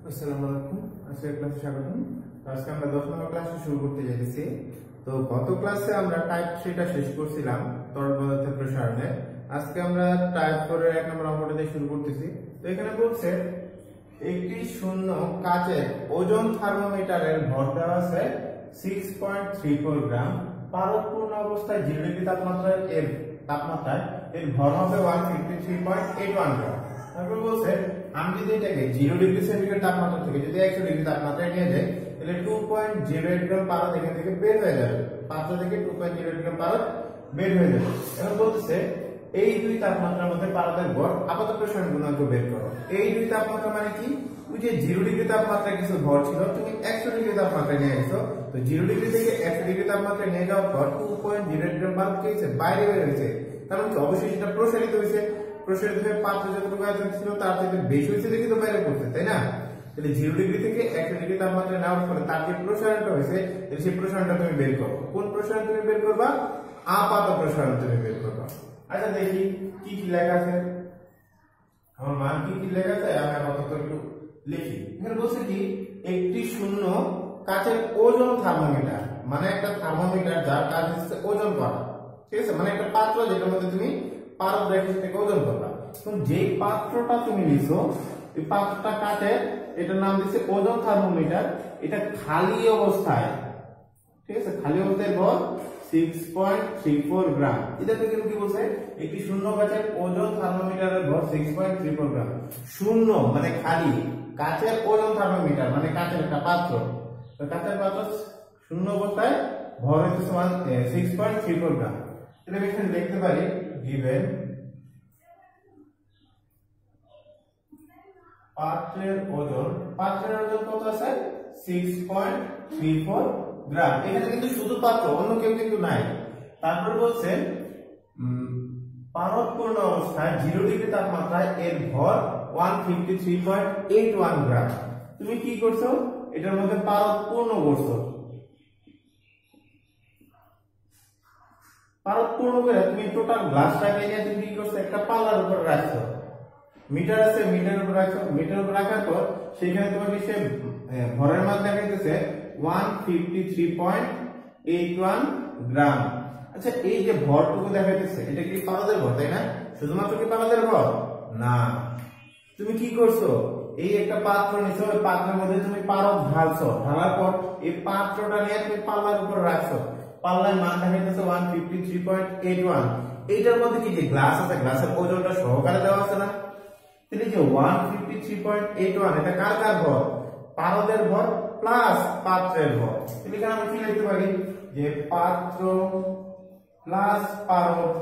আসসালামু আলাইকুম, আজকের ক্লাসে স্বাগতম। আজকে আমরা 10 নম্বর ক্লাসে শুরু করতে যাচ্ছি। তো গত ক্লাসে আমরা টাইপ 3টা শেষ করছিলাম তরল পদার্থের প্রসারণে। আজকে আমরা টাইপ 4 এর 1 নম্বর অঙ্কটা দিয়ে শুরু করতেছি। তো এখানে বলছে একটি শূন্য কাচের ওজন থার্মোমিটারের ভর দেওয়া আছে 6.34 গ্রাম। পারদপূর্ণ অবস্থায় 0 ডিগ্রি তাপমাত্রায় এর ভর হবে 153.81 গ্রাম। তারপর বলছে আমি যদি এটাকে 0 ডিগ্রি সেন্টিগ্রেড তাপমাত্রা থেকে যদি 100 ডিগ্রি তাপমাত্রায় নিয়ে যাই তাহলে 2.08 গ্রাম পারদ এখান থেকে বের হয়ে যাবে। পাত্র থেকে 2.08 গ্রাম পারদ বের হয়ে যাবে। এখন বলতেছে এই দুই তাপমাত্রার মধ্যে পারদের ভর আপাত প্রসারণ গুণাঙ্ক বের করো। এই দুই তাপমাত্রা মানে কি? ওই যে 0 ডিগ্রি তাপমাত্রায় কিছু ভর ছিল, তুমি 100 ডিগ্রি তাপমাত্রায় নিয়ে গেছো। তো 0 ডিগ্রি থেকে 100 ডিগ্রি তাপমাত্রায় নিয়ে যাওয়ার পর 2.08 গ্রাম পারদ কি হয়েছে? বাইরে বের হয়েছে। তার মানে অবশ্যই সেটা প্রসারিত হয়েছে। প্রসারিত হয়ে পাত্র যতটুকু আয়তন ছিল তার থেকে বেশি হয়েছে দেখি তো বাইরে পড়ছে, তাই না? তাহলে 0 ডিগ্রি থেকে 100 ডিগ্রি তাপমাত্রায় নেওয়ার ফলে তার যে প্রসারণটা হয়েছে সেই প্রসারণটা তুমি বের করো। কোন প্রসারণ তুমি বের করবা? আপাত প্রসারণ তুমি বের করবা। আচ্ছা দেখি কি কি লেখা আছে। আমার মান কি কি লেখা আছে আমি আপাতত একটু লিখি। এখানে বলছে কি একটি শূন্য কাচের ওজন থার্মোমিটার, মানে একটা থার্মোমিটার যার কাজ হচ্ছে ওজন করা, ঠিক আছে? মানে একটা পাত্র যেটার মধ্যে তুমি পারদ রেখে সেটাকে ওজন করবা। তো যেই পাত্রটা তুমি নিছো এই পাত্রটা কাচের, এটার নাম দিচ্ছে ওজন থার্মোমিটার। এটা খালি অবস্থায়, ঠিক আছে, খালি অবস্থায় ভর 6.34 গ্রাম। এটা থেকে কি বলছে? একটি শূন্য কাচের ওজন থার্মোমিটারের ভর 6.34 গ্রাম। শূন্য মানে খালি, কাচের ওজন থার্মোমিটার মানে কাচের একটা পাত্র। তো কাচের পাত্র শূন্য অবস্থায় ভর হচ্ছে সমান 6.34 গ্রাম। এটা আমি এখানে লিখতে পারি given পাত্রের ওজন কত আছে? 6.34 গ্রাম। এখানে কিন্তু শুধু পাত্র, অন্য কেউ কিন্তু নাই। তারপর বলছে পারদপূর্ণ অবস্থায় 0 ডিগ্রি তাপমাত্রায় এর ভর 153.81 গ্রাম। তুমি কি করছো? এটার মধ্যে পারদ পূর্ণ করছো। পারদ পূর্ণ করে তুমি টোটাল গ্লাসটাকে নিয়ে তুমি কি করছো? একটা পাল্লার উপর রাখছো। মিটার আছে, মিটারের উপর রাখছো। মিটারের উপর রাখার পর সেখানে তোমাকে সে ভরের মান দেখাইতেছে 153.81 গ্রাম। আচ্ছা এই যে ভরটুকু দেখাইতেছে এটা কি পারদের ভর, তাই না? শুধুমাত্র কি পারদের ভর না। তুমি কি করছো? এই একটা পাত্র নিছো, ওই পাত্রের মধ্যে তুমি পারদ ঢালছো। ঢালার পর এই পাত্রটা নিয়ে তুমি পাল্লার উপর রাখছো। পাল্লার মান দেখাইতেছে 153.81। এইটার মধ্যে কি যে গ্লাস আছে, গ্লাসের ওজনটা সহকারে দেওয়া আছে না? তাহলে যে 153.81 এটা কার কার ভর? পারদের ভর প্লাস পাত্রের ভর। এখানে আমরা কি লিখতে পারি? যে পাত্র প্লাস পারদ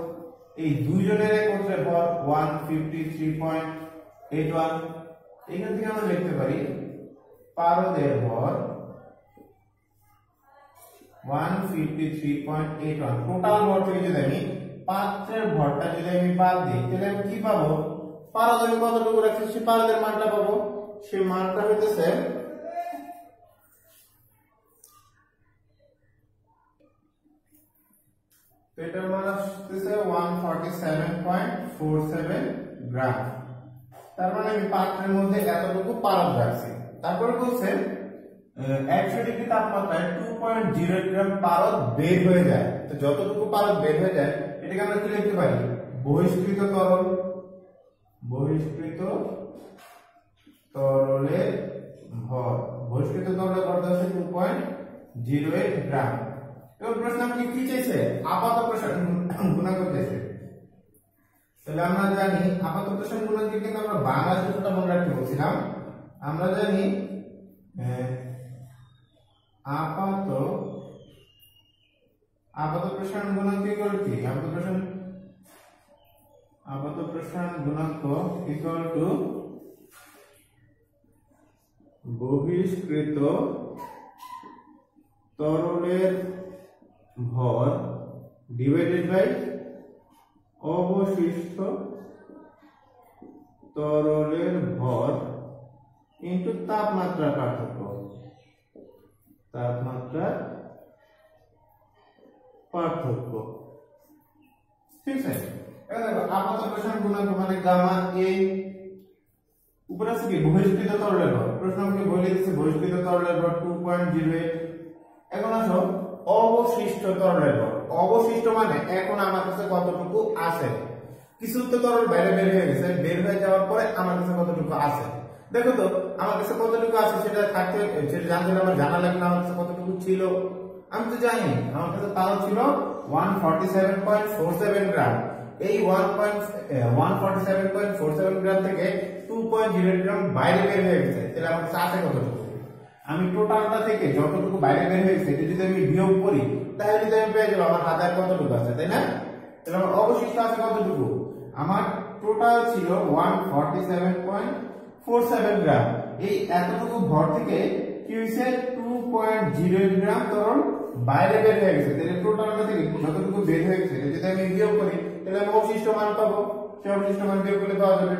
এই দুইজনের একত্রে ভর 153.81। এখান থেকে আমরা লিখতে পারি পারদের ভর 153.81। টোটাল ভর থেকে যদি আমি পাত্রের ভরটা যদি আমি বাদ দিই তাহলে আমি কি পাবো? পারদ আমি কতটুকু রাখছি সেই পারদের মানটা পাবো। সেই মানটা হইতেছে এটার মান আসতেছে 147.47 গ্রাম। তার মানে আমি পাত্রের মধ্যে এতটুকু পারদ রাখছি। তারপরে বলছে 100 ডিগ্রি তাপমাত্রায় 2.08 গ্রাম পারদ বের হয়ে যায়। তো যতটুকু পারদ বের হয়ে যায় এটাকে আমরা কি লিখতে পারি? বহিষ্কৃত তরল। বহিষ্কৃত তরলের ভর, বহিষ্কৃত তরলের ভর আছে 2.08 গ্রাম। এবার প্রশ্ন আমাকে কি চাইছে? আপাত প্রসারণ গুণাঙ্ক চাইছে। তাহলে আমরা জানি আপাত প্রসারণ গুণাঙ্কে কিন্তু আমরা বাংলা সূত্রটা মনে রাখতে বলছিলাম। আমরা জানি আপাত প্রসারণ গুণাঙ্ক ইকুয়াল কি? আপাত প্রসারণ গুণাঙ্ক ইকুয়াল টু বহিষ্কৃত তরলের ভর ডিভাইডেড বাই অবশিষ্ট তরলের ভর ইনটু তাপমাত্রা পার্থক্য। ঠিক আছে? এবার দেখো আপাত প্রসারণ গুণাঙ্ক মানে গামা এ উপরে আছে কি বহিষ্কৃত তরলের ভর। প্রশ্ন আমাকে বলে দিচ্ছে বহিষ্কৃত তরলের ভর 2.08। এখন আসো অবশিষ্ট তরলের ভর। অবশিষ্ট মানে এখন আমার কাছে কতটুকু আছে। কিছু তো তরল বাইরে বের হয়ে গেছে, বের হয়ে যাওয়ার পরে আমার কাছে কতটুকু আছে। দেখো তো আমার কাছে কতটুকু আছে সেটা থাকতে, সেটা জানতে হলে আমার জানা লাগবে আমার কাছে কতটুকু ছিল। আমি তো জানি আমার কাছে তাও ছিল 147.47 গ্রাম। এই 147.47 গ্রাম থেকে 2.08 গ্রাম বাইরে বের হয়ে গেছে। তাহলে আমার কাছে আছে কতটুকু? আমি টোটালটা থেকে যতটুকু বাইরে বের হয়েছে যদি আমি বিয়োগ করি তাহলে যদি আমি পেয়ে যাবো আমার হাজার কতটুকু আছে, তাই না? তাহলে আমার অবশিষ্ট আছে কতটুকু? আমার টোটাল ছিল 147.47 গ্রাম। এই এতটুকু ভর থেকে কি হয়েছে 2.08 গ্রাম তরল বাইরে বের হয়ে গেছে। তাহলে টোটালটা থেকে যতটুকু বের হয়ে গেছে যদি আমি বিয়োগ করি তাহলে আমি অবশিষ্ট মান পাবো। সেই অবশিষ্ট মান বিয়োগ করলে পাওয়া যাবে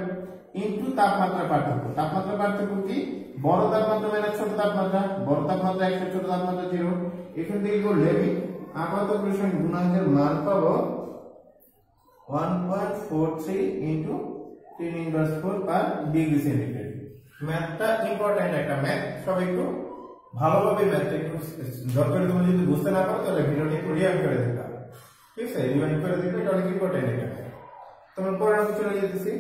ইনটু তাপমাত্রা পার্থক্য। তাপমাত্রা পার্থক্য কি? বড় তাপমাত্রা মাইনাস ছোট তাপমাত্রা। বড় তাপমাত্রা 100, ছোট তাপমাত্রা 0। এখান থেকে করলে আমি আপাত প্রসারণ গুণাঙ্কের মান পাবো 1.43 ইনটু 10⁻⁴ পার ডিগ্রি সেন্টিগ্রেড। ম্যাথটা ইম্পর্টেন্ট একটা ম্যাথ, সবাই একটু ভালোভাবে ম্যাথটা একটু দরকার। তুমি যদি বুঝতে না পারো তাহলে ভিডিওটি একটু রিভাইন্ড করে দেখবা, ঠিক আছে? রিভাইন্ড করে দেখবে, এটা অনেক ইম্পর্টেন্ট একটা ম্যাথ। তোমরা পরের অঙ্কে চলে যেতেছি।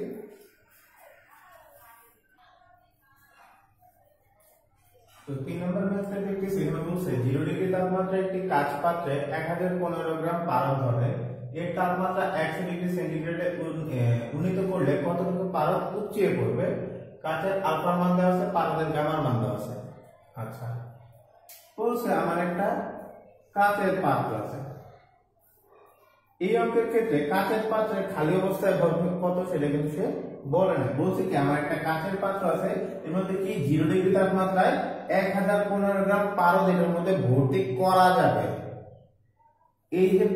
তো 3 নম্বর ম্যাথটা দেখতেছি, এখানে বলছে 0 ডিগ্রি তাপমাত্রায় একটি কাঁচ পাত্রে 1015 গ্রাম পারদ হবে। এর তাপমাত্রা 100 ডিগ্রি সেন্টিগ্রেডে উন্নীত করলে কতটুকু পারদ উপচে পড়বে? কাঁচের আলফার মান দেওয়া আছে, পারদের গামার মান দেওয়া আছে। আচ্ছা, বলছে আমার একটা কাঁচের পাত্র আছে। এই অঙ্কের ক্ষেত্রে কাঁচের পাত্রে খালি অবস্থায় ভর কত সেটা কিন্তু সে বলে না। বলছে কি আমার একটা কাঁচের পাত্র আছে, এর মধ্যে কি 0 ডিগ্রি তাপমাত্রায় 1015 গ্রাম পারদ এর মধ্যে ভর্তি করা যাবে। এই যে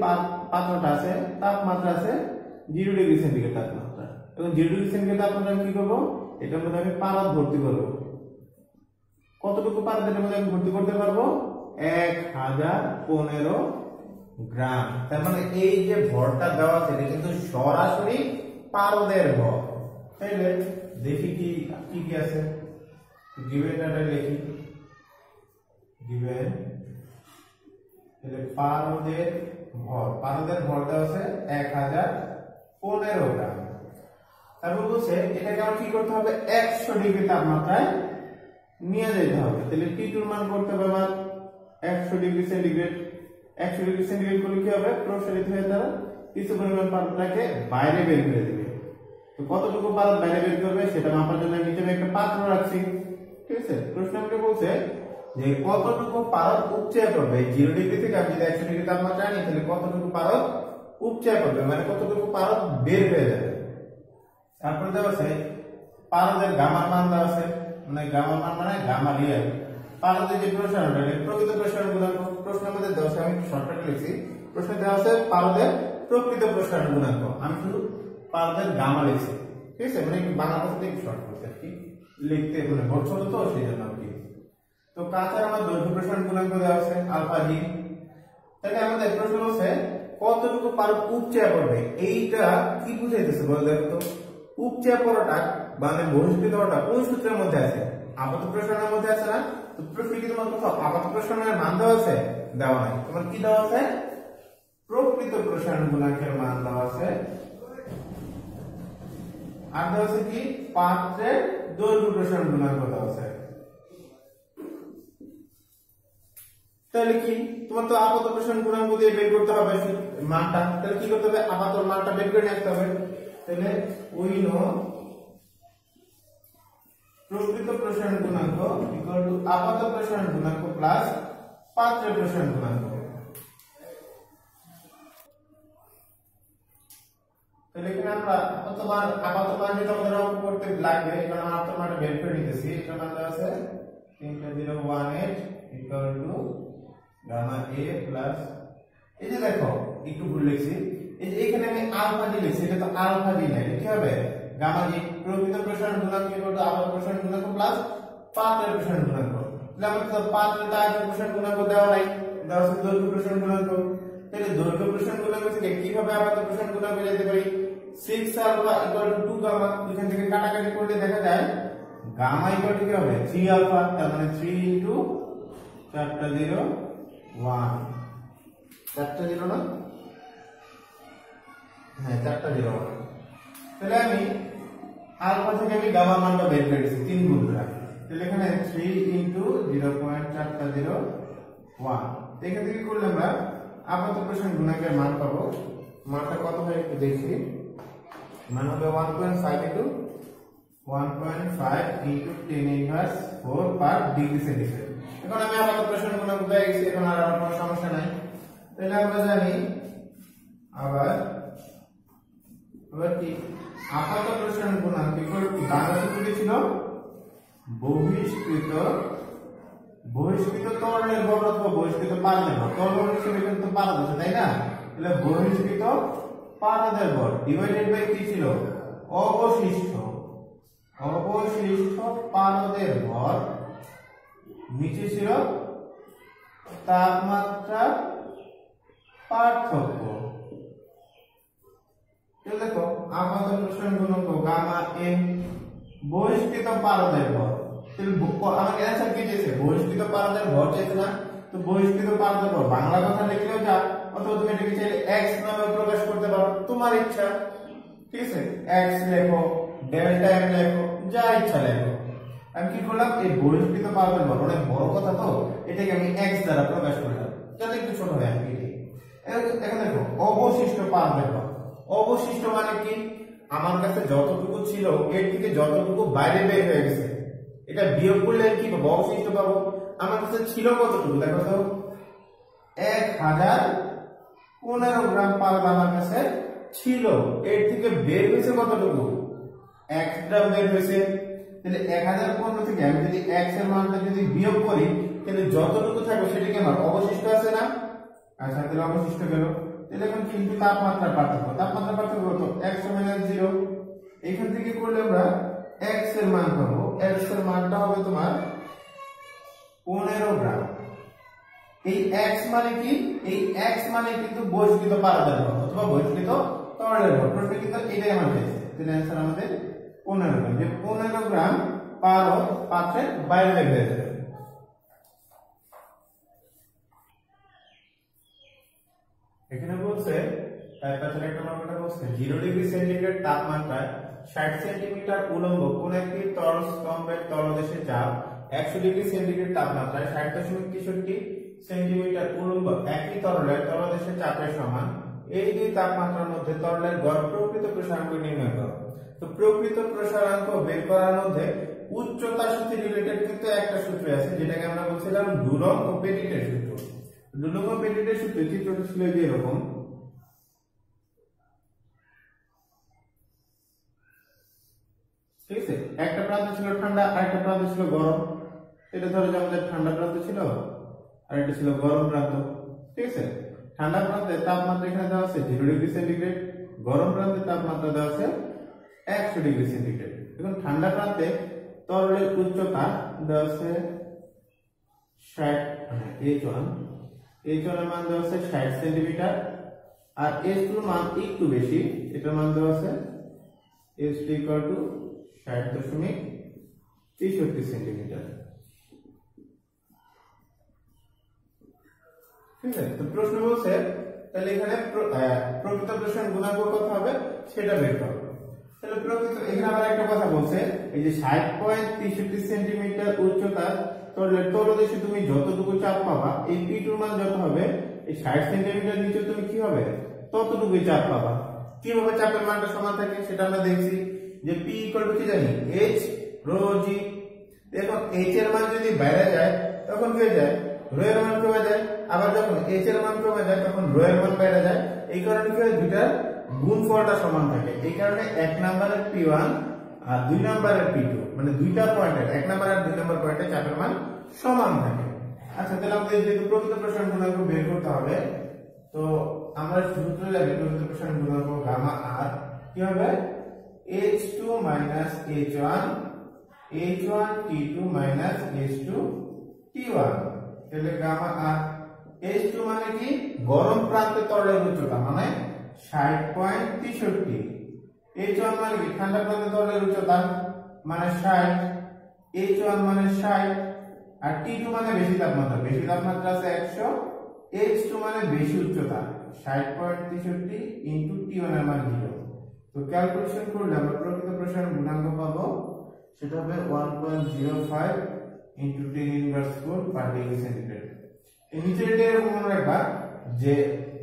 পাত্রটা আছে তাপমাত্রা আছে 0 ডিগ্রি সেন্টিগ্রেড তাপমাত্রা, এবং 0 ডিগ্রি সেন্টিগ্রেড তাপমাত্রা আমি কি করব? এটার মধ্যে আমি পারদ ভর্তি করব। কতটুকু পারদ এর মধ্যে আমি ভর্তি করতে পারবো? 1015 গ্রাম। তার মানে এই যে ভরটা দেওয়া আছে এটা কিন্তু সরাসরি পারদের ভর। তাইলে দেখি কি কি কি আছে, গিভেনটা লিখি। গিভেন তাহলে পারদের ভর দেওয়া আছে 1015 গ্রাম। তারপর বলছে এটাকে আমার কি করতে হবে? 100 ডিগ্রি তাপমাত্রায় নিয়ে যেতে হবে। তাহলে T2 এর মান করতে হবে আমার 100 ডিগ্রি সেন্টিগ্রেড। 100 ডিগ্রি সেন্টিগ্রেড করলে কি হবে? প্রসারিত হয়ে তারা কিছু পরিমাণ পারদটাকে বাইরে বের করে দেবে। তো কতটুকু পারদ বাইরে বের করবে সেটা মাপার জন্য নিচে আমি একটা পাত্র রাখছি, ঠিক আছে? প্রশ্ন আমাকে বলছে যে কতটুকু পারদ উপচে পড়বে 0 ডিগ্রি থেকে আমি যদি 100 ডিগ্রি তাপমাত্রা আনি তাহলে কতটুকু পারদ উপচে পড়বে, মানে কতটুকু পারদ বের হয়ে যাবে। তারপরে দেওয়া আছে পারদের গামার মান দেওয়া আছে, মানে গামার মান মানে গামা রিয়াল। পারদের যে প্রসারণটা প্রকৃত প্রসারণ গুণাঙ্ক প্রশ্নের মধ্যে দেওয়া আছে, আমি শর্টকাট লিখছি। প্রশ্নে দেওয়া আছে পারদের প্রকৃত প্রসারণ গুণাঙ্ক, আমি শুধু পারদের গামা লিখছি, ঠিক আছে? মানে বাংলা ভাষাতে একটু শর্ট করতে আর কি লিখতে, মানে বোর্ড ছোট তো সেই জন্য আর কি। তো কাঁচের আমার দৈর্ঘ্য প্রসারণ গুণাঙ্ক দেওয়া আছে আলফা জি। তাহলে আমাদের প্রশ্ন হচ্ছে কতটুকু পারদ উপচে পড়বে। এইটা কি বুঝাইতেছে বলো দেখো তো? উপচে পড়াটা মানে বহিষ্কৃত হওয়াটা কোন সূত্রের মধ্যে আছে? আপাত প্রসারণের মধ্যে আছে না? তো প্রশ্ন কি তোমার কোথাও আপাত প্রসারণের মান দেওয়া আছে? দেওয়া নাই। তোমার কি দেওয়া আছে? প্রকৃত প্রসারণ গুণাঙ্কের মান দেওয়া আছে, আর দেওয়া আছে কি পাত্রের দৈর্ঘ্য প্রসারণ গুণাঙ্ক দেওয়া আছে। তাহলে কি তোমার তো আপাত প্রসারণ গুণাঙ্ক দিয়ে বের করতে হবে মানটা। তাহলে কি করতে হবে? আপাত মানটা বের করে নিতে হবে। তাহলে উই নো প্রকৃত প্রসারণ গুণাঙ্ক ইকুয়াল টু আপাত প্রসারণ গুণাঙ্ক প্লাস পাত্রের প্রসারণ গুণাঙ্ক। তাহলে এখানে আমরা আপাত মান যেটা আমাদের অঙ্ক করতে লাগবে, কারণ আমরা আপাত মানটা বের করে নিতেছি। এটা মান দেওয়া আছে 3.018 equal to gamma a plus, এই যে দেখো একটু ভুল লিখছি, এই যে এখানে আমি আলফা জি লিখছি, এটা তো আলফা জি না, এটা কি হবে? Gamma g. প্রকৃত প্রসারণ গুণাঙ্ক ইকুয়াল টু আপাত প্রসারণ গুণাঙ্ক প্লাস পাত্রের প্রসারণ গুণাঙ্ক। তাহলে আমাদের তো পাত্রের আয়তন প্রসারণ গুণাঙ্ক দেওয়া নাই, দেওয়া আছে দৈর্ঘ্য প্রসারণ গুণাঙ্ক। তাহলে দৈর্ঘ্য প্রসারণ গুণাঙ্ক থেকে কিভাবে আপাত প্রসারণ গুণাঙ্ক যেতে পারি? 6 আলফা ইকুয়াল টু 2 গামা। এখান থেকে কাটাকাটি করলে দেখা যায় গামা ইকুয়াল টু কি হবে 3 আলফা, তার মানে 3 ইনটু 4টা 0 1, 4টা 0 না, হ্যাঁ 4টা 0 1। তাহলে আমি আলফা থেকে আমি গামা মানটা বের করে দিয়েছি 3 গুণ করে। তাহলে এখানে 3 ইনটু 0.4টা 0 1, এখান থেকে করলে আমরা আপাতত প্রসারণ গুণাঙ্কের মান পাবো। মানটা কত হয় একটু দেখি, মান হবে 1.5 ইনটু 1.5 ইনটু 10 ইনভার্স 4 পার ডিগ্রি সেন্টিগ্রেড। এখন আমি আপাতত প্রসারণ গুণাঙ্ক পেয়ে গেছি, এখন আর আমার কোনো সমস্যা নাই। তাহলে আমরা জানি আবার কি আপাতত প্রসারণ গুণাঙ্ক ইকুয়াল টু বাংলা সূত্রটি ছিল বহিষ্কৃত ত্বরণের ভর অথবা বহিষ্কৃত পারদের ভর। ত্বরণ হিসেবে কিন্তু পারদ আছে, তাই না? তাহলে বহিষ্কৃত পারদের ভর ডিভাইডেড বাই কি ছিল অবশিষ্ট পারদের ভর, নিচে ছিল তাপমাত্রা পার্থক্য। দেখো আপাতত প্রসারণ গুণাঙ্ক গামা এম বহিষ্কৃত পারদের ভর। আমাকে অ্যানসার কি দিয়েছে? বহিষ্কৃত পারদের ভর চেয়েছে না? তো বহিষ্কৃত পারদের ভর বাংলা কথা লিখলেও যা, অথবা তুমি এটাকে চাইলে এক্স নামে প্রকাশ করতে পারো, তোমার ইচ্ছা। ঠিক আছে, এক্স লেখো, ডেল্টা এম লেখো, যা ইচ্ছা লেখো। আমি কি করলাম, এই বহিষ্কৃত পারদের ভর অনেক বড় কথা, তো এটাকে আমি এক্স দ্বারা প্রকাশ করলাম যাতে একটু ছোট হয়। আমি এখন দেখো অবশিষ্ট পারদের ভর। অবশিষ্ট মানে কি? আমার কাছে যতটুকু ছিল এর থেকে যতটুকু বাইরে বের হয়ে গেছে, এটা বিয়োগ করলে কি পাবো? অবশিষ্ট পাবো। আমার কাছে ছিল কতটুকু দেখো তো, 1015 গ্রাম পারদ আমার কাছে ছিল, এর থেকে বের হয়েছে কতটুকু? 1 গ্রাম বের হয়েছে। তাহলে 1015 থেকে আমি যদি x এর মানটা যদি বিয়োগ করি, তাহলে যতটুকু থাকবে সেটা কি আমার অবশিষ্ট আছে না? আচ্ছা, তাহলে অবশিষ্ট গেল। তাহলে এখন কিন্তু তাপমাত্রা পার্থক্য কত? x - 0। এখান থেকে করলে আমরা x এর মান পাবো। x এর মানটা হবে তোমার 15 গ্রাম। এই x মানে কি? এই x মানে কিন্তু বহিষ্কৃত পারদের ভর অথবা বহিষ্কৃত তরলের ভর। প্রশ্ন কিন্তু এটাই আমার চাইছে। তাহলে आंसर আমাদের 15 গ্রাম। যে 15 গ্রাম পারদ পাত্রের বাইরে বের হয়ে যাবে। এখানে বলছে তারপরে একটা নম্বরটা বলছে 0 ডিগ্রি সেন্টিগ্রেড তাপমাত্রায় 60 সেন্টিমিটার উলম্ব কোন একটি তরল স্তম্ভের তলদেশে চাপ 100 ডিগ্রি সেন্টিগ্রেড তাপমাত্রায় 60.63 সেন্টিমিটার উলম্ব একই তরলের তলদেশে চাপের সমান। এই দুই তাপমাত্রার মধ্যে তরলের গড় প্রকৃত প্রসারাঙ্ক নির্ণয় করো। তো প্রকৃত প্রসারাঙ্ক বের করার মধ্যে উচ্চতার সাথে রিলেটেড কিন্তু একটা সূত্র আছে, যেটাকে আমরা বলছিলাম ডুলং ও পেটিটের সূত্র। ডুলং ও পেটিটের সূত্র চিত্রটা ছিল এরকম। ঠিক আছে, একটা প্রান্ত ছিল ঠান্ডা আর একটা প্রান্ত ছিল গরম। এটা ধরো যে আমাদের ঠান্ডা প্রান্ত ছিল আর এটা ছিল গরম প্রান্ত। ঠিক আছে, ঠান্ডা প্রান্তে তাপমাত্রা এখানে দেওয়া আছে 0 ডিগ্রি সেন্টিগ্রেড, গরম প্রান্তে তাপমাত্রা দেওয়া আছে 100 ডিগ্রি সেন্টিগ্রেড। এখন ঠান্ডা প্রান্তে তরলের উচ্চতা দেওয়া আছে 60, H1 এর মান দেওয়া আছে 60 সেন্টিমিটার, আর H2 এর মান একটু বেশি, এটার মান দেওয়া আছে H2 60.63 সেন্টিমিটার। ঠিক আছে, তো প্রশ্ন বলছে তাহলে এখানে প্রকৃত প্রসারণ গুণাঙ্ক কত হবে সেটা বের করো। তাহলে প্রকৃত এখানে আবার একটা কথা বলছে, এই যে 60.63 সেন্টিমিটার উচ্চতা তরলের তলদেশে তুমি যতটুকু চাপ পাবা, এই P2 এর মান যত হবে এই 60 সেন্টিমিটার নিচে তুমি কি হবে ততটুকুই চাপ পাবা। কিভাবে চাপের মানটা সমান থাকে সেটা আমরা দেখছি, যে P কি জানি H rho g। দেখো H এর মান যদি বাইরে যায় তখন কি হয়ে যায়, রো এর মান কমে যায়, আবার যখন H এর মান কমে যায় তখন রো এর মান বেড়ে যায়। এই কারণে কি হয়, দুইটার গুণফলটা সমান থাকে। এই কারণে 1 নম্বরের P1 আর 2 নম্বরের P2 মানে দুইটা পয়েন্টের 1 নম্বর আর 2 নম্বর পয়েন্টে চাপের মান সমান থাকে। আচ্ছা, তাহলে আমাদের যেহেতু প্রকৃত প্রসারণ গুণাঙ্ক বের করতে হবে, তো আমরা সূত্র লাগে প্রকৃত প্রসারণ গুণাঙ্ক গামা r কি হবে H2 H1 H1 T2 H2 T1। তাহলে গামা r H2 মানে কি, গরম প্রান্তে তরলের উচ্চতা মানে 60.63। H1 মানে কি, ঠান্ডা প্রান্তে তরলের উচ্চতা মানে 60। H1 মানে 60 আর T2 মানে বেশি তাপমাত্রা আছে 100, H2 মানে বেশি উচ্চতা 60.63 ইনটু T1 এর মান 0। তো ক্যালকুলেশন করলে আমরা প্রকৃত প্রসারণ গুণাঙ্ক পাবো, সেটা হবে 1.05 ইনটু 10 ইনভার্স 4 পার ডিগ্রি সেন্টিগ্রেড। এই নিচের এরকম মনে রাখবা যে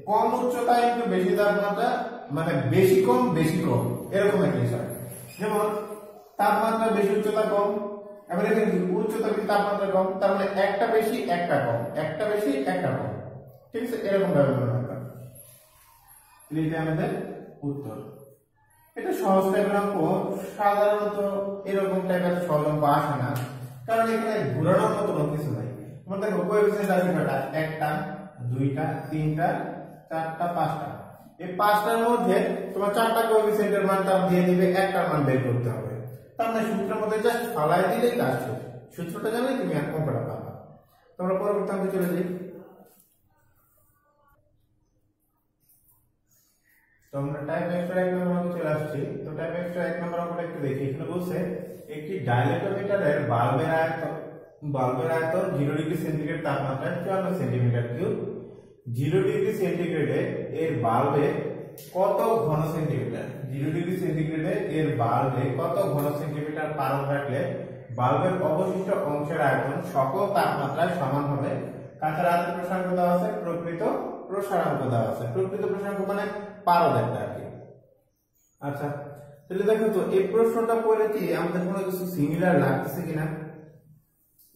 কম উচ্চতা ইনটু বেশি তাপমাত্রা মানে বেশি কম এরকম একটা বিষয়। যেমন তাপমাত্রা বেশি উচ্চতা কম, এবার এখানে উচ্চতা বেশি তাপমাত্রা কম, তার মানে একটা বেশি একটা কম, একটা বেশি একটা কম, ঠিক আছে? এরকম ভাবে মনে রাখবা। এটা আমাদের উত্তর। এটা সহজ টাইপের অঙ্ক, সাধারণত এরকম টাইপের সহজ অঙ্ক আসে না, কারণ এখানে ঘোরানোর মতো কিছু নাই। তোমার দেখো কোএফিসিয়েন্ট আছে কয়টা? একটা, দুইটা, তিনটা, চারটা, পাঁচটা। এই পাঁচটার মধ্যে তোমার চারটা কোএফিসিয়েন্টের মান তার দিয়ে দিবে, একটার মান বের করতে হবে। তার মানে সূত্রের মধ্যে জাস্ট ফালাই দিলেই কাজ শেষ। সূত্রটা জানলে তুমি অঙ্কটা পাবা। তোমরা পরবর্তী অঙ্কে চলে যাই। তো আমরা টাইপ এক্সট্রা 1 নম্বর অঙ্কে চলে আসছি। তো টাইপ এক্সট্রা 1 নম্বর অঙ্কটা একটু দেখি। এখানে বলছে একটি ডাইলেক্ট্রোমিটারের বাল্বের আয়তন 0 ডিগ্রি সেন্টিগ্রেড তাপমাত্রায় 54 সেন্টিমিটার কিউব। 0 ডিগ্রি সেন্টিগ্রেডে এর বাল্বে কত ঘন সেন্টিমিটার? 0 ডিগ্রি সেন্টিগ্রেডে এর বাল্বে কত ঘন সেন্টিমিটার পারদ রাখলে বাল্বের অবশিষ্ট অংশের আয়তন সকল তাপমাত্রায় সমান হবে? কাঁচার আয়তন প্রসারাঙ্ক দেওয়া আছে, প্রকৃত প্রসারাঙ্ক দেওয়া আছে। প্রকৃত প্রসারাঙ্ক মানে পারদ একটা আর কি। আচ্ছা, তাহলে দেখো তো এই প্রশ্নটা পড়ে কি আমাদের কোনো কিছু সিমিলার লাগতেছে কিনা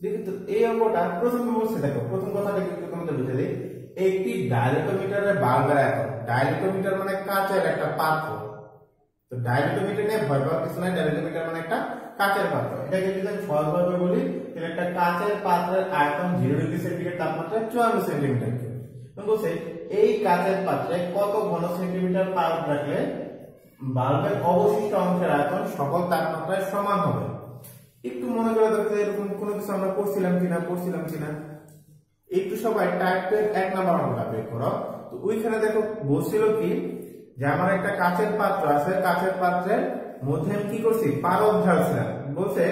দেখি তো। এই অঙ্কটা প্রথমে বলছে, দেখো প্রথম কথাটা একটু তোমাদের বুঝে দিই। একটি ডাইলেক্ট্রোমিটারের বাল্বের আয়তন, ডাইলেক্ট্রোমিটার মানে কাঁচের একটা পাত্র। তো ডাইলেক্ট্রোমিটার নিয়ে ভয় পাওয়ার কিছু নাই, ডাইলেক্ট্রোমিটার মানে একটা কাঁচের পাত্র। এটাকে যদি আমি সহজভাবে বলি, তাহলে একটা কাঁচের পাত্রের আয়তন 0 ডিগ্রি সেন্টিগ্রেড তাপমাত্রায় 54 সেন্টিমিটার কিউব। বলছে এই কাঁচের পাত্রে কত ঘন সেন্টিমিটার পারদ রাখলে বাল্বের অবশিষ্ট অংশের আয়তন সকল তাপমাত্রায় সমান হবে। একটু মনে করে দেখো এরকম কোনো কিছু আমরা পড়ছিলাম কিনা। একটু সবাই টাইপের 1 নম্বর অঙ্কটা বের করো। তো ওইখানে দেখো বলছিল কি যে আমার একটা কাঁচের পাত্র আছে, কাঁচের পাত্রের মধ্যে আমি কি করছি? পারদ ঢালছিলাম। বলছে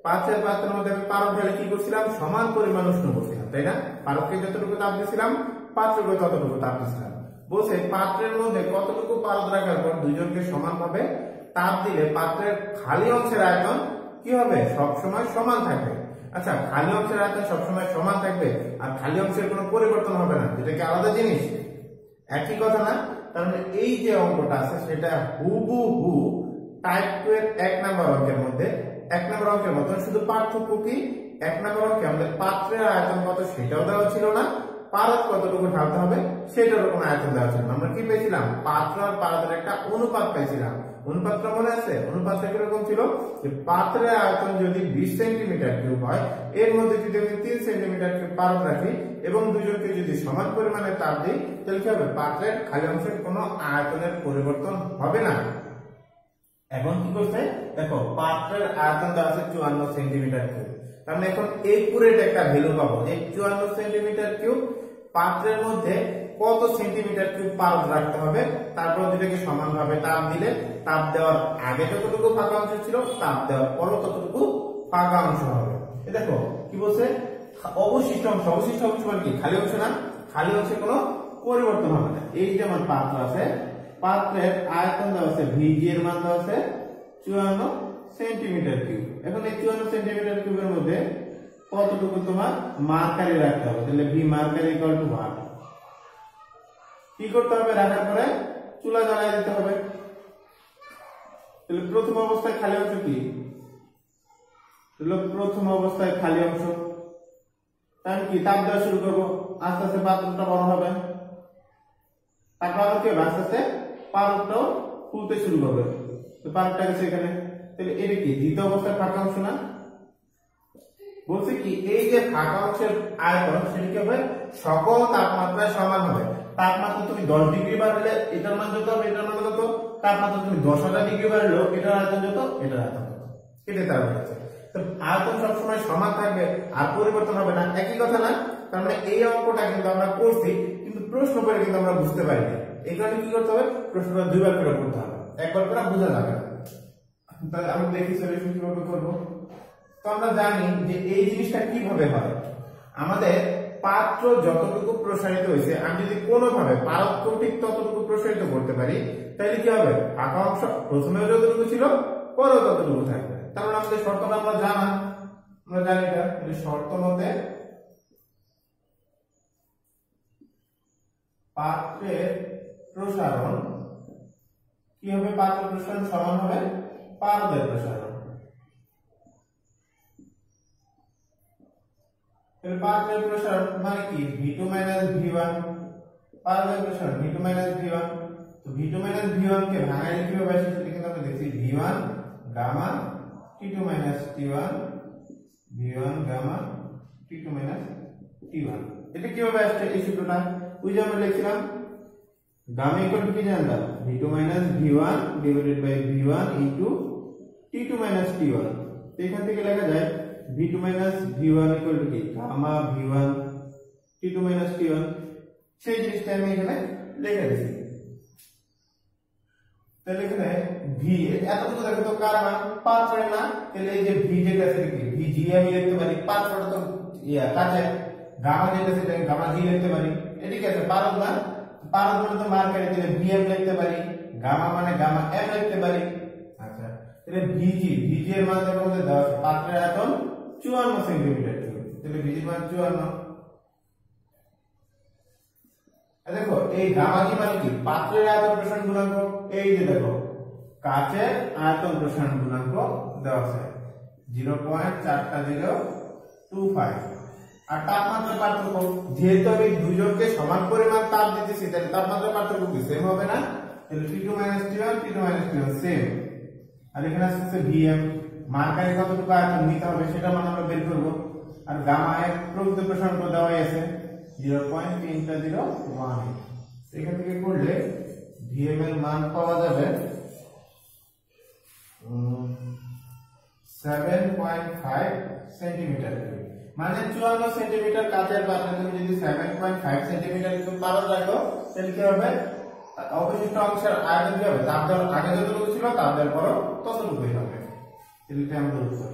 কাঁচের পাত্রের মধ্যে আমি পারদ ঢালে কি করছিলাম? সমান পরিমাণ উষ্ণ করছিলাম, তাই না? পারদকে যতটুকু তাপ দিয়েছিলাম, পাত্রকে ততটুকু তাপ দিয়েছিলাম। বলছে পাত্রের মধ্যে কতটুকু পারদ রাখার পর দুইজনকে সমানভাবে তাপ দিলে পাত্রের খালি অংশের আয়তন কি হবে? সবসময় সমান থাকবে। আচ্ছা, খালি অংশের আয়তন সবসময় সমান থাকবে আর খালি অংশের কোনো পরিবর্তন হবে না, যেটা কি আলাদা জিনিস? একই কথা না? তার মানে এই যে অঙ্কটা আছে সেটা হুবহু টাইপ 2 এর 1 নম্বর অঙ্কের মধ্যে 1 নম্বর অঙ্কের মতন, শুধু পার্থক্য কি 1 নম্বর অঙ্কে আমাদের পাত্রের আয়তন কত সেটাও দেওয়া ছিল না, পারদ কতটুকু ঢালতে হবে সেটার কোনো আয়তন দেওয়া ছিল না। আমরা কি পেয়েছিলাম? পাত্র আর পারদের একটা অনুপাত পেয়েছিলাম। অনুপাতটা মনে আছে? অনুপাতটা কিরকম ছিল? যে পাত্রের আয়তন যদি 20 সেন্টিমিটার কিউব হয়, এর মধ্যে যদি আমি 3 সেন্টিমিটার কিউব পারদ রাখি এবং দুজনকে যদি সমান পরিমাণে তাপ দিই, তাহলে কি হবে? পাত্রের খালি অংশের কোনো আয়তনের পরিবর্তন হবে না। এখন কি করছে দেখো, পাত্রের আয়তন দেওয়া আছে 54 সেন্টিমিটার কিউব। তার মানে এখন এই পুরের একটা ভ্যালু পাবো। এই 54 সেন্টিমিটার কিউব পাত্রের মধ্যে কত সেন্টিমিটার কিউব পারদ রাখতে হবে, তারপর দুটাকে সমানভাবে তাপ দিলে তাপ দেওয়ার আগে যতটুকু ফাঁকা অংশ ছিল, তাপ দেওয়ার পরও ততটুকু ফাঁকা অংশ হবে। দেখো কি বলছে? অবশিষ্ট অংশ মানে কি? খালি অংশ না? খালি অংশে কোনো পরিবর্তন হবে না। এই যে আমার পাত্র আছে, পাত্রের আয়তন দেওয়া আছে, ভিজি এর মান দেওয়া আছে 54 সেন্টিমিটার কিউব। এখন এই 54 সেন্টিমিটার কিউবের মধ্যে কতটুকু তোমার মার্কারি রাখতে হবে? তাহলে ভি মার্কারি ইকুয়াল টু 1। কি করতে হবে? রাখার পরে চুলা জ্বালিয়ে দিতে হবে। তাহলে প্রথম অবস্থায় খালি অংশ কি? প্রথম অবস্থায় খালি অংশ, তাই কি তাপ দেওয়া শুরু করবো, আস্তে আস্তে পাত্রটা বড় হবে, তারপর আবার কি আস্তে আস্তে পারদটাও ফুলতে শুরু করবে। তো পারদটা গেছে এখানে, তাহলে এটা কি দ্বিতীয় অবস্থায় ফাঁকা অংশ না? বলছে কি এই যে ফাঁকা অংশের আয়তন সেটা কি হবে? সকল তাপমাত্রায় সমান হবে। তাপমাত্রা তুমি 10 ডিগ্রি বাড়লে এটার মান যত হবে এটার মান যত, তাপমাত্রা তুমি 10,000 ডিগ্রি বাড়লেও এটার আয়তন যত এটার আয়তন যত। এটাই তার বলেছে। তো আয়তন সবসময় সমান থাকবে আর পরিবর্তন হবে না, একই কথা না? তার মানে এই অঙ্কটা কিন্তু আমরা করছি, কিন্তু প্রশ্ন করে কিন্তু আমরা বুঝতে পারিনি। এই কারণে কি করতে হবে? প্রশ্নটা দুইবার করে করতে হবে, একবার করে বোঝা যাবে না। তাহলে আমরা দেখি সলিউশন কিভাবে করবো। তো আমরা জানি যে এই জিনিসটা কিভাবে হয়। আমাদের পাত্র যতটুকু প্রসারিত হয়েছে আমি যদি কোনোভাবে পারক্য ঠিক ততটুকু প্রসারিত করতে পারি, তাহলে কি হবে, ফাঁকা অংশ প্রথমেও যতটুকু ছিল পরেও ততটুকু থাকবে। তার মানে আমাদের শর্তটা আমরা জানি এটা শর্ত মতে পাত্রের প্রসারণ কি হবে, পাত্র প্রসারণ সমান হবে পারদের প্রসারণ। পারদের প্রসারণ মানে কি v2 v1, পারদের প্রসারণ v2 v1। তো v2 v1 কে ভাঙাইলে কি হবে, সেটা কিন্তু আমরা দেখছি v1 gamma t2 t1 v1 gamma t2 t1। এটা কিভাবে আসছে এই সূত্রটা, ওই যে আমরা লিখছিলাম গামা ইকুয়াল টু কি জানতাম v2 v1 divided by v1 into t2 t1। তো এখান থেকে লেখা যায় v2 v1 ইকুয়াল টু কি গামা v1 t2 t1। সেই জিনিসটা আমি এখানে লিখে দিয়েছি। তাহলে এখানে v এতটুকু দেখো তো কার মান, পাত্রের না, তাহলে এই যে v যেটা আছে কি v g আমি লিখতে পারি, পাত্রটা তো কাছে গামা যেটা সেটা গামা g লিখতে পারি, এটি কি আছে পারদ না, পারদ মানে তো মার্কারে দিলে vm লিখতে পারি, গামা মানে গামা m লিখতে পারি। আচ্ছা তাহলে vg এর মান দেখো আমাদের দেওয়া আছে পাত্রের আয়তন 54 সেন্টিমিটার কিউব, তাহলে vg মান 54। দেখো এই গামা জি মানে কি পাত্রের আয়তন প্রসারণ গুণাঙ্ক, এই যে দেখো কাচের আয়তন প্রসারণ গুণাঙ্ক দেওয়া আছে 0.4025। আর তাপমাত্রা পার্থক্য, যেহেতু আমি দুইজনকে সমান পরিমাণ তাপ দিতেছি তাহলে তাপমাত্রা পার্থক্য কি সেম হবে না, তাহলে t2 t1 t2 t1 same. আর এখানে আসছে vm মার্কারে কতটুকু আয়তন নিতে হবে সেটা মানে আমরা বের করব। আর গামা এর প্রকৃত প্রসারণ দেওয়াই আছে 0.3018। এখান থেকে করলে vm এর মান পাওয়া যাবে 7.5 সেন্টিমিটার, মানে 54 সেন্টিমিটার কাচের পাত্রে তুমি যদি 7.5 সেন্টিমিটার তুমি পারদ রাখো তাহলে কি হবে, অবশিষ্ট অংশের আয়তন কি হবে, তাপ দেওয়ার আগে যতটুকু ছিল তাপ দেওয়ার পরও ততটুকুই হবে। তাহলে এটা আমাদের উত্তর।